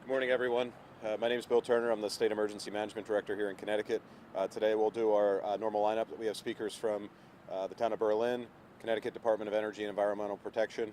Good morning, everyone. My name is Bill Turner. I'm the State Emergency Management Director here in Connecticut. Today we'll do our normal lineup. We have speakers from the town of Berlin, Connecticut Department of Energy and Environmental Protection,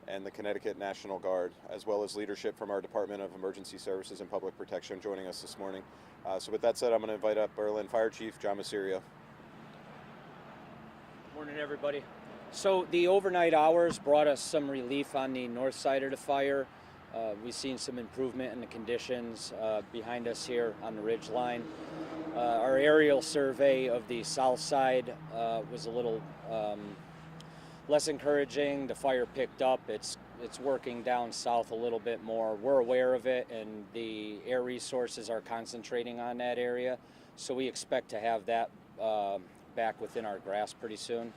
and the Connecticut National Guard, as well as leadership from our Department of Emergency Services and Public Protection joining us this morning. So with that said, I'm going to invite up Berlin Fire Chief John Masserio. Morning, everybody. So the overnight hours brought us some relief on the north side of the fire. We've seen some improvement in the conditions behind us here on the ridge line. Our aerial survey of the south side was a little less encouraging. The fire picked up. It's working down south a little bit more. We're aware of it, and the air resources are concentrating on that area. So we expect to have that back within our grasp pretty soon.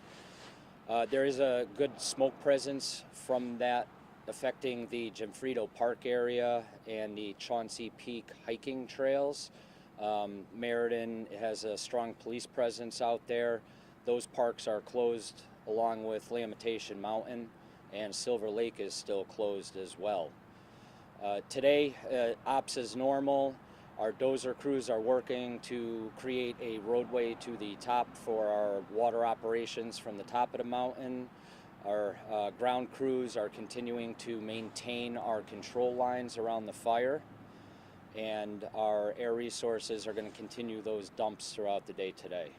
There is a good smoke presence from that affecting the Gemfrito Park area and the Chauncey Peak hiking trails. Meriden has a strong police presence out there. Those parks are closed along with Lamentation Mountain, and Silver Lake is still closed as well. Today, ops is normal. Our dozer crews are working to create a roadway to the top for our water operations from the top of the mountain. Our ground crews are continuing to maintain our control lines around the fire, and our air resources are going to continue those dumps throughout the day today.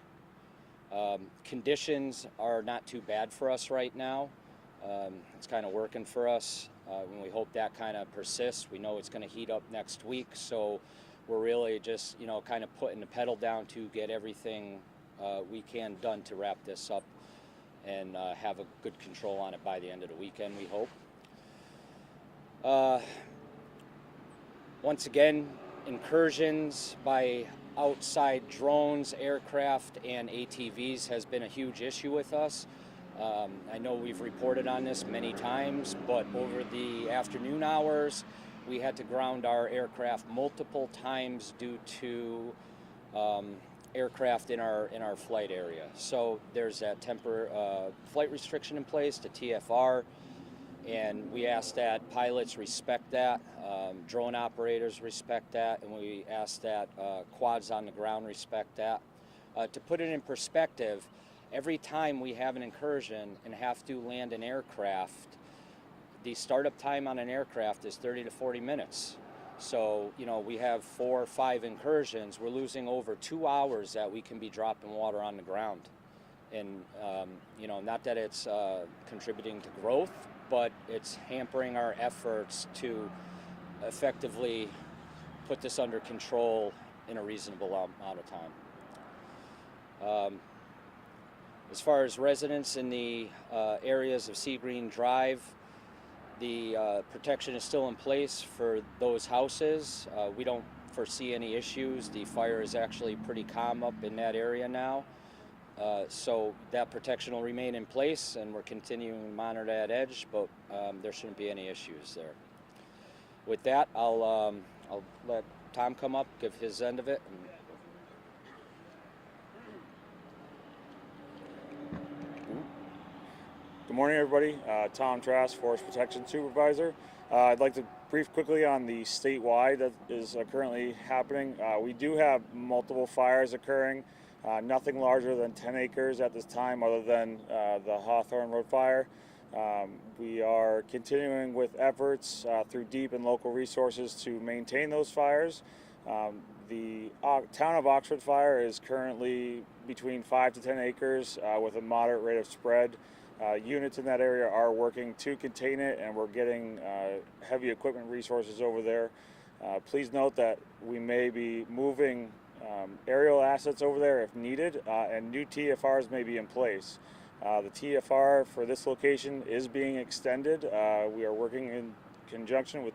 Conditions are not too bad for us right now. It's kind of working for us, and we hope that kind of persists. We know it's going to heat up next week, so we're really just, kind of putting the pedal down to get everything we can done to wrap this up and have a good control on it by the end of the weekend, we hope. Once again, incursions by outside drones, aircraft, and ATVs has been a huge issue with us. I know we've reported on this many times, but over the afternoon hours, we had to ground our aircraft multiple times due to aircraft in our flight area. So there's that flight restriction in place, the TFR, and we ask that pilots respect that, drone operators respect that, and we ask that quads on the ground respect that. To put it in perspective, every time we have an incursion and have to land an aircraft, the startup time on an aircraft is 30 to 40 minutes. So, we have 4 or 5 incursions. We're losing over 2 hours that we can be dropping water on the ground. And, not that it's contributing to growth, but it's hampering our efforts to effectively put this under control in a reasonable amount of time. As far as residents in the areas of Sea Green Drive, the protection is still in place for those houses. We don't foresee any issues. The fire is actually pretty calm up in that area now. So that protection will remain in place, and we're continuing to monitor that edge, but there shouldn't be any issues there. With that, I'll let Tom come up, give his end of it. Good morning, everybody. Tom Trask, Forest Protection Supervisor. I'd like to brief quickly on the statewide that is currently happening. We do have multiple fires occurring, nothing larger than 10 acres at this time other than the Hawthorne Road fire. We are continuing with efforts through deep and local resources to maintain those fires. The town of Oxford fire is currently between 5 to 10 acres with a moderate rate of spread. Units in that area are working to contain it, and we're getting heavy equipment resources over there. Please note that we may be moving aerial assets over there if needed, and new TFRs may be in place. The TFR for this location is being extended. We are working in conjunction with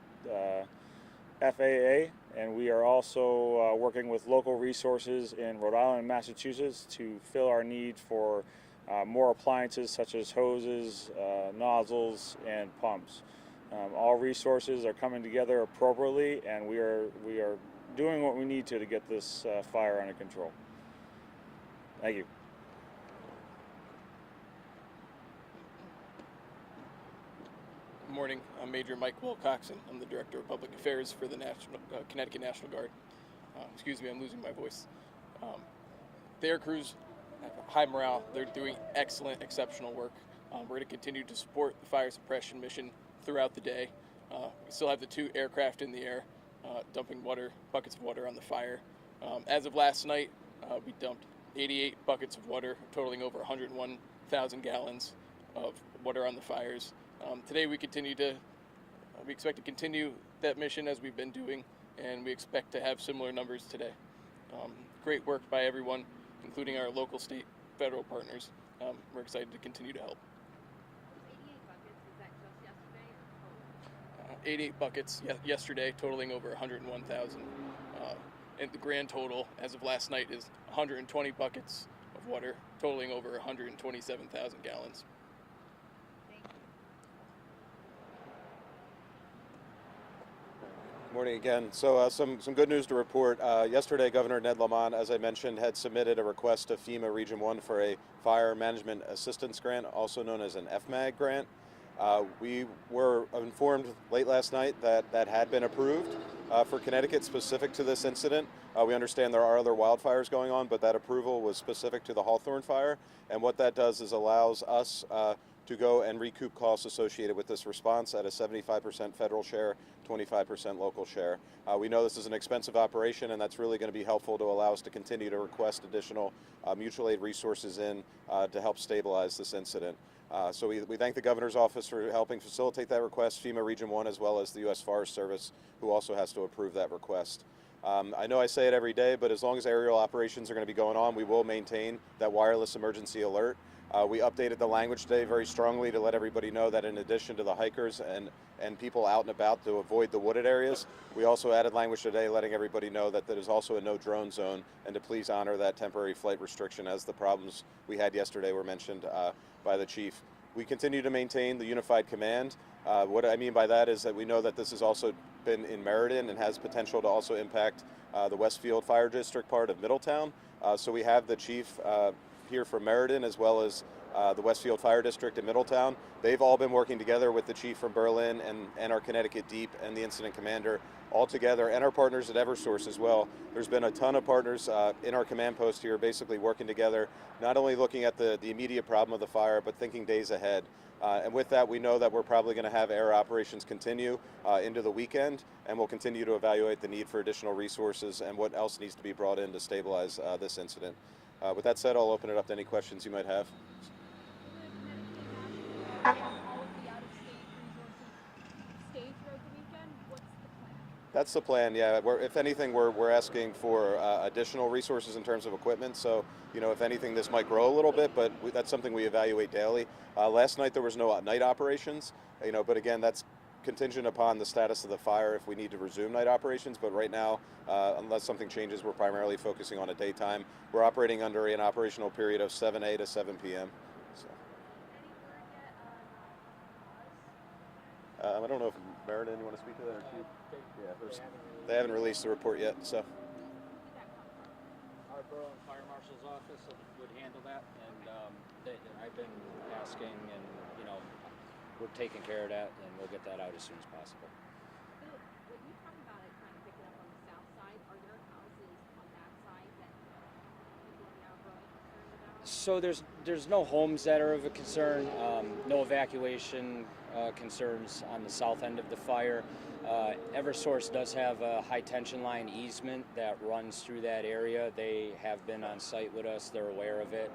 FAA, and we are also working with local resources in Rhode Island and Massachusetts to fill our need for more appliances such as hoses, nozzles, and pumps. All resources are coming together appropriately, and we are doing what we need to get this fire under control. Thank you. morning. I'm Major Mike Wilcoxon. I'm the Director of Public Affairs for the Connecticut National Guard. Excuse me, I'm losing my voice. The air crews have high morale. They're doing excellent, exceptional work. We're going to continue to support the fire suppression mission throughout the day. We still have the 2 aircraft in the air dumping buckets of water on the fire. As of last night, we dumped 88 buckets of water, totaling over 101,000 gallons of water on the fires. Today we expect to continue that mission as we've been doing, and we expect to have similar numbers today. Great work by everyone, including our local, state, federal partners. We're excited to continue to help. 88 buckets yesterday, totaling over 101,000. And the grand total, as of last night, is 120 buckets of water, totaling over 127,000 gallons. Morning again. So some good news to report. Yesterday, Governor Ned Lamont, as I mentioned, had submitted a request to FEMA Region 1 for a Fire Management Assistance Grant, also known as an FMAG grant. We were informed late last night that that had been approved for Connecticut specific to this incident. We understand there are other wildfires going on, but that approval was specific to the Hawthorne fire. And what that does is allows us to go and recoup costs associated with this response at a 75% federal share, 25% local share. We know this is an expensive operation, and that's really going to be helpful to allow us to continue to request additional mutual aid resources in to help stabilize this incident. So we thank the Governor's Office for helping facilitate that request, FEMA Region 1, as well as the U.S. Forest Service, who also has to approve that request. I know I say it every day, but as long as aerial operations are going to be going on, we will maintain that wireless emergency alert. We updated the language today very strongly to let everybody know that in addition to the hikers and people out and about to avoid the wooded areas, we also added language today letting everybody know that there is also a no drone zone and to please honor that temporary flight restriction as the problems we had yesterday were mentioned by the chief. We continue to maintain the unified command. What I mean by that is that we know that this has also been in Meriden and has potential to also impact the Westfield Fire District part of Middletown. So we have the chief here from Meriden as well as the Westfield Fire District in Middletown. They've all been working together with the chief from Berlin and our Connecticut Deep and the incident commander all together, and our partners at Eversource as well. There's been a ton of partners in our command post here basically working together, not only looking at the immediate problem of the fire, but thinking days ahead. And with that, we know that we're probably going to have air operations continue into the weekend, and we'll continue to evaluate the need for additional resources and what else needs to be brought in to stabilize this incident. With that said, I'll open it up to any questions you might have. All of the out-of-state resources stay throughout the weekend? What's the plan? That's the plan, yeah. If anything, we're asking for additional resources in terms of equipment. So, if anything, this might grow a little bit, but that's something we evaluate daily. Last night there was no night operations, but again, that's contingent upon the status of the fire if we need to resume night operations. But right now, unless something changes, we're primarily focusing on a daytime. We're operating under an operational period of 7 a.m. to 7 p.m. So. I don't know if Meriden, you want to speak to that? Yeah, they haven't released the report yet, so. Our Borough and Fire Marshal's office would handle that, and I've been asking, and we're taking care of that, and we'll get that out as soon as possible. Bill, when you talk about it trying to pick it up on the south side, are there houses on that side that people are now growing concerned about? So there's no homes that are of a concern, no evacuation concerns on the south end of the fire. Eversource does have a high tension line easement that runs through that area. They have been on site with us. They're aware of it.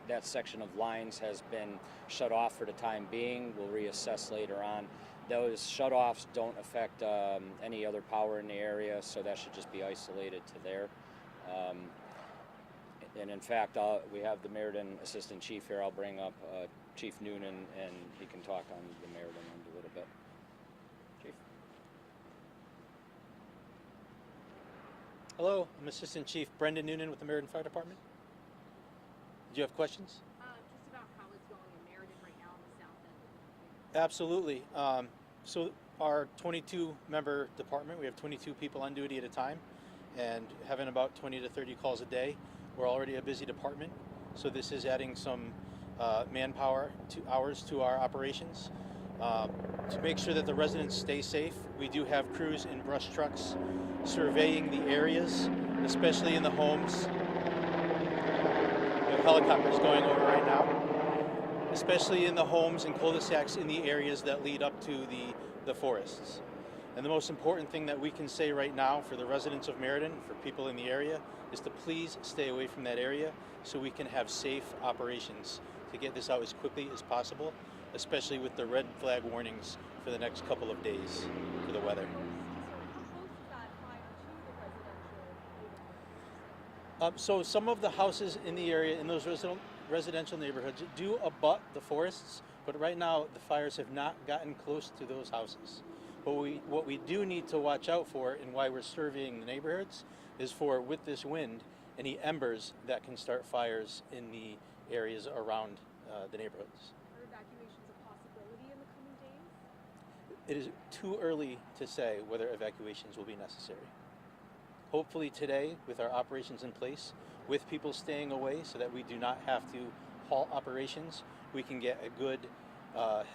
That section of lines has been shut off for the time being. We'll reassess later on. Those shutoffs don't affect any other power in the area, so that should just be isolated to there. And in fact, we have the Meriden Assistant Chief here. I'll bring up Chief Noonan, and he can talk on the Meriden end a little bit. Chief. Hello, I'm Assistant Chief Brendan Noonan with the Meriden Fire Department. Do you have questions? Just about how it's going in Meriden right now on the south end. Absolutely. So our 22-member department, we have 22 people on duty at a time, and having about 20 to 30 calls a day. We're already a busy department, so this is adding some manpower hours to our operations. To make sure that the residents stay safe, we do have crews in brush trucks surveying the areas, especially in the homes. We have helicopters going over right now, especially in the homes and cul-de-sacs in the areas that lead up to the forests. And the most important thing that we can say right now for the residents of Meriden, for people in the area, is to please stay away from that area so we can have safe operations to get this out as quickly as possible, especially with the red flag warnings for the next couple of days for the weather. So some of the houses in the area, in those residential neighborhoods, do abut the forests, but right now the fires have not gotten close to those houses. But what we do need to watch out for, and why we're surveying the neighborhoods, is for, with this wind, any embers that can start fires in the areas around the neighborhoods. Are evacuations a possibility in the coming days? It is too early to say whether evacuations will be necessary. Hopefully today, with our operations in place, with people staying away so that we do not have to halt operations, we can get a good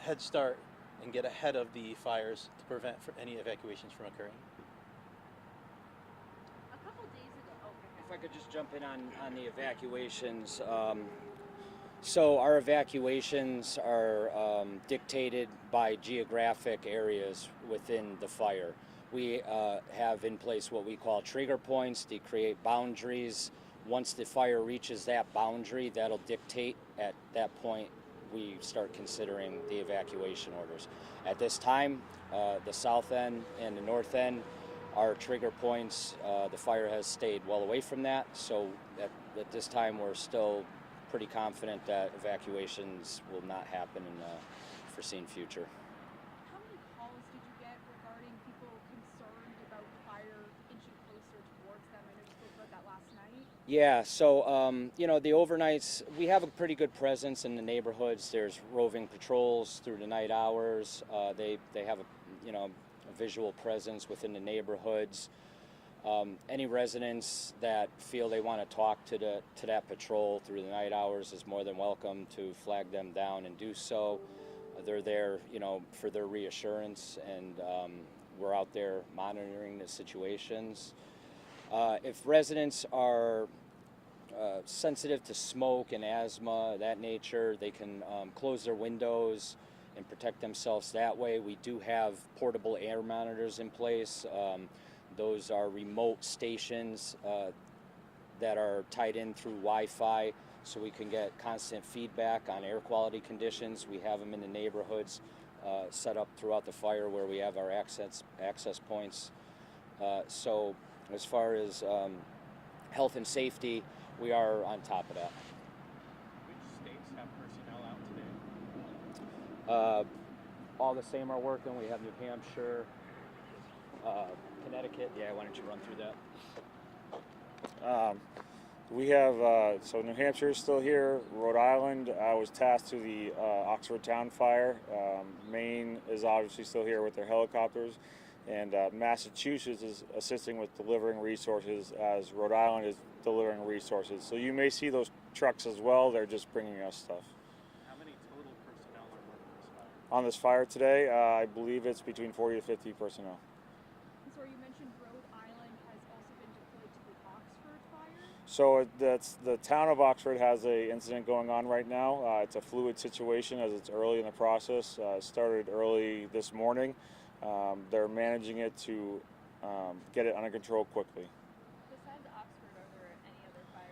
head start and get ahead of the fires to prevent any evacuations from occurring. A couple days ago, If I could just jump in on the evacuations. So our evacuations are dictated by geographic areas within the fire. We have in place what we call trigger points to create boundaries. Once the fire reaches that boundary, that'll dictate at that point we start considering the evacuation orders. At this time, the south end and the north end are trigger points. The fire has stayed well away from that, so at this time we're still pretty confident that evacuations will not happen in the foreseen future. how many calls did you get regarding people concerned about the fire inching closer towards them? I know you spoke about that last night. Yeah, so the overnights, we have a pretty good presence in the neighborhoods. There's roving patrols through the night hours. They have a visual presence within the neighborhoods. Any residents that feel they want to talk to that patrol through the night hours is more than welcome to flag them down and do so. They're there, for their reassurance, and we're out there monitoring the situations. If residents are sensitive to smoke and asthma, that nature, they can close their windows and protect themselves that way. We do have portable air monitors in place. Those are remote stations that are tied in through Wi-Fi, so we can get constant feedback on air quality conditions. We have them in the neighborhoods set up throughout the fire where we have our access points. So as far as health and safety, we are on top of that. Which states have personnel out today? All the same are working. We have New Hampshire, Connecticut. Yeah, why don't you run through that? We have, so New Hampshire is still here. Rhode Island was tasked to the Oxford Town Fire. Maine is obviously still here with their helicopters. And Massachusetts is assisting with delivering resources as Rhode Island is delivering resources. So you may see those trucks as well. They're just bringing us stuff. How many total personnel are working this fire? On this fire today, I believe it's between 40 to 50 personnel. And so you mentioned Rhode Island has also been deployed to the Oxford fire. So that's the town of Oxford has a incident going on right now. It's a fluid situation as it's early in the process. It started early this morning. They're managing it to get it under control quickly. Besides Oxford, are there any other fires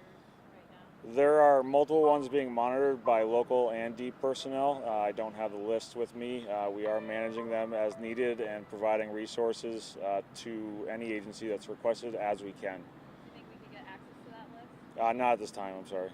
right now? There are multiple ones being monitored by local and deep personnel. I don't have the list with me. We are managing them as needed and providing resources to any agency that's requested as we can. Do you think we could get access to that list? Not at this time, I'm sorry. Do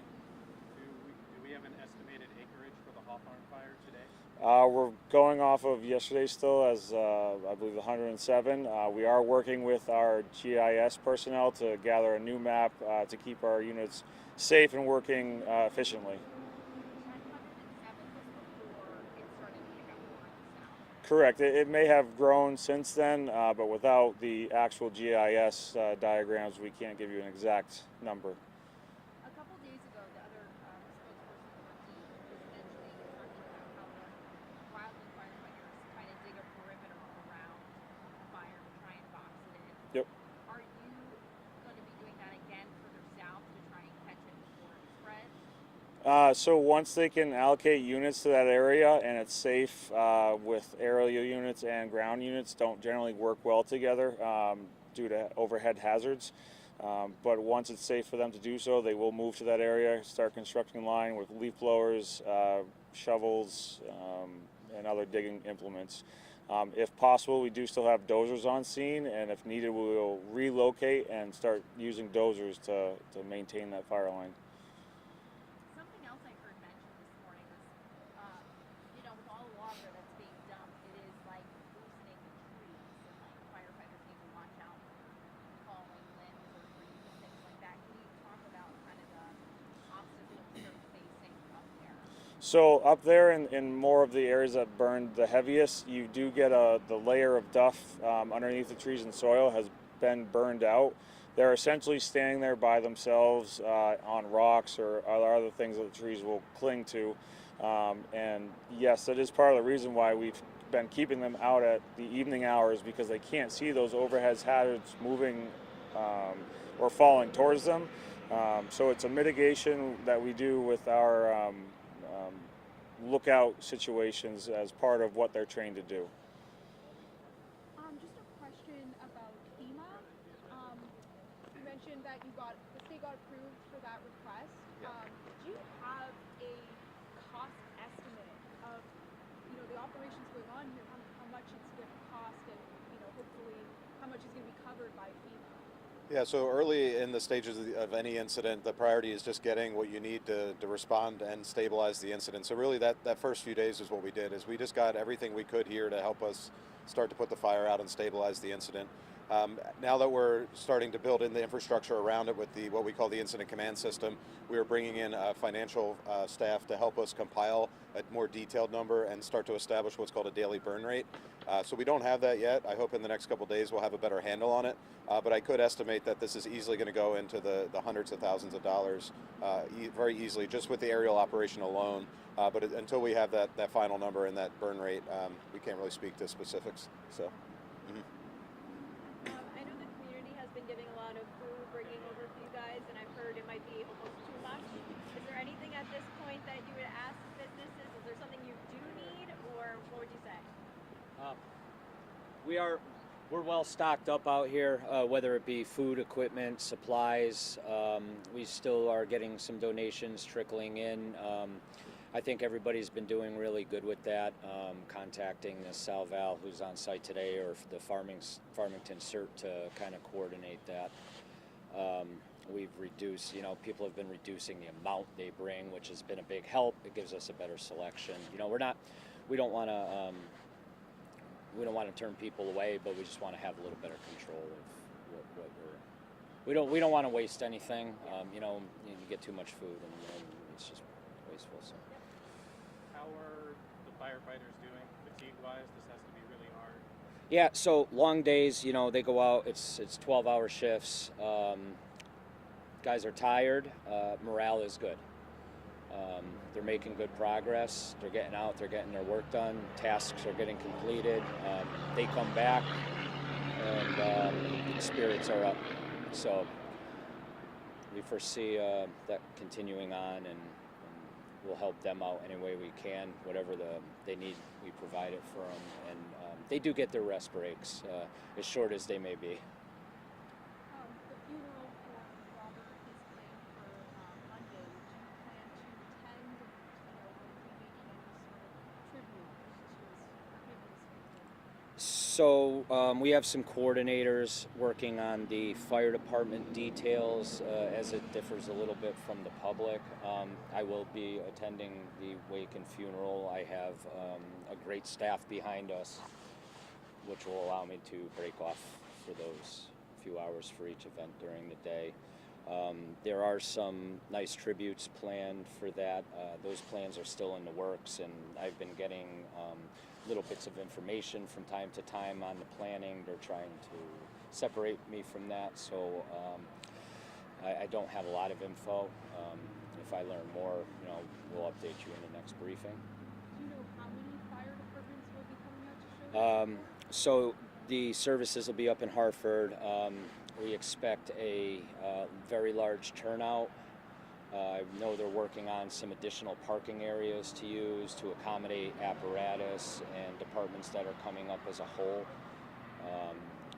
we have an estimated acreage for the Hawthorne fire today? We're going off of yesterday still as I believe 107. We are working with our GIS personnel to gather a new map to keep our units safe and working efficiently. And 107 was before it started to pick up more in the south. Correct. It may have grown since then, but without the actual GIS diagrams, we can't give you an exact number. A couple days ago, the other spokesperson for ROKU was mentioning talking about how the wildland firefighters So once they can allocate units to that area and it's safe, with aerial units and ground units don't generally work well together due to overhead hazards. But once it's safe for them to do so, they will move to that area, start constructing line with leaf blowers, shovels, and other digging implements. If possible, we do still have dozers on scene, and if needed, we will relocate and start using dozers to maintain that fire line. Something else I heard mentioned this morning was, with all the water that's being dumped, it is like loosening the trees, and like firefighters need to watch out for falling limbs or trees and things like that. Can you talk about kind of the obstacles you're facing up there? So up there in more of the areas that burned the heaviest, you do get the layer of duff underneath the trees and soil has been burned out. They're essentially standing there by themselves on rocks or other things that the trees will cling to. And yes, that is part of the reason why we've been keeping them out at the evening hours, because they can't see those overhead hazards moving or falling towards them. So it's a mitigation that we do with our lookout situations as part of what they're trained to do. Just a question about FEMA. You mentioned that the state got approved for that request. Do you have a cost estimate of, the operations going on here, how much it's going to cost, and, hopefully how much is going to be covered by FEMA? Yeah, so early in the stages of any incident, the priority is just getting what you need to respond and stabilize the incident. So really that first few days is what we did, is we just got everything we could here to help us start to put the fire out and stabilize the incident. Now that we're starting to build in the infrastructure around it with what we call the incident command system, we are bringing in financial staff to help us compile a more detailed number and start to establish what's called a daily burn rate. So we don't have that yet. I hope in the next couple days we'll have a better handle on it. But I could estimate that this is easily going to go into the hundreds of thousands of dollars very easily, just with the aerial operation alone. But until we have that final number and that burn rate, we can't really speak to specifics. So. I know the community has been giving a lot of food, bringing over for you guys, and I've heard it might be almost too much. Is there anything at this point that you would ask businesses? Is there something you do need, or what would you say? We're well stocked up out here, whether it be food, equipment, supplies. We still are getting some donations trickling in. I think everybody's been doing really good with that, contacting the Sal Val, who's on site today, or the Farmington CERT to kind of coordinate that. We've reduced, people have been reducing the amount they bring, which has been a big help. It gives us a better selection. We don't want to turn people away, but we just want to have a little better control of what we don't want to waste anything. You get too much food and it's just wasteful. So. How are the firefighters doing fatigue-wise? This has to be really hard. Yeah, so long days, they go out, it's 12-hour shifts. Guys are tired, morale is good. They're making good progress, they're getting out, they're getting their work done, tasks are getting completed, they come back, and spirits are up. So we foresee that continuing on, and we'll help them out any way we can. Whatever they need, we provide it for them. And they do get their rest breaks, as short as they may be. The funeral for Robert is planned for Monday. Do you plan to attend? Will you be making any sort of tribute to his victim? So we have some coordinators working on the fire department details, as it differs a little bit from the public. I will be attending the wake and funeral. I have a great staff behind us, which will allow me to break off for those few hours for each event during the day. There are some nice tributes planned for that. Those plans are still in the works, and I've been getting little bits of information from time to time on the planning. They're trying to separate me from that, so I don't have a lot of info. If I learn more, we'll update you in the next briefing. Do you know how many fire departments will be coming out to show? So the services will be up in Hartford. We expect a very large turnout. I know they're working on some additional parking areas to use to accommodate apparatus and departments that are coming up as a whole.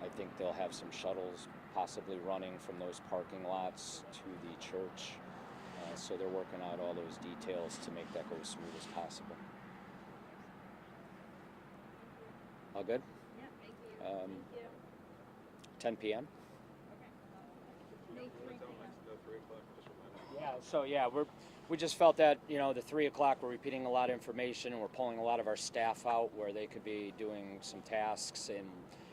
I think they'll have some shuttles possibly running from those parking lots to the church. So they're working out all those details to make that go as smooth as possible. All good? Yeah, thank you. Thank you. 10 p.m. May 3 p.m. Yeah, so yeah, we just felt that, you know, the 3 o'clock, we're repeating a lot of information and we're pulling a lot of our staff out where they could be doing some tasks, and,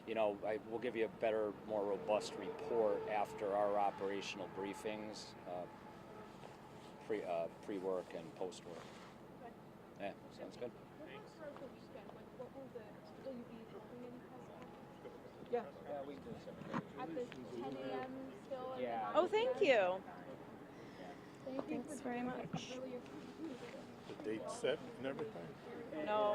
you know, we'll give you a better, more robust report after our operational briefings, pre-work and post-work. Okay. Yeah, sounds good. What about the weekend? Like, what will will you be holding any press conferences? Yeah, we can do something. At the 10 a.m. still? And Yeah. then Oh, thank you. Thank you Thanks for very doing it. much. Really appreciate it. The date set and everything? No.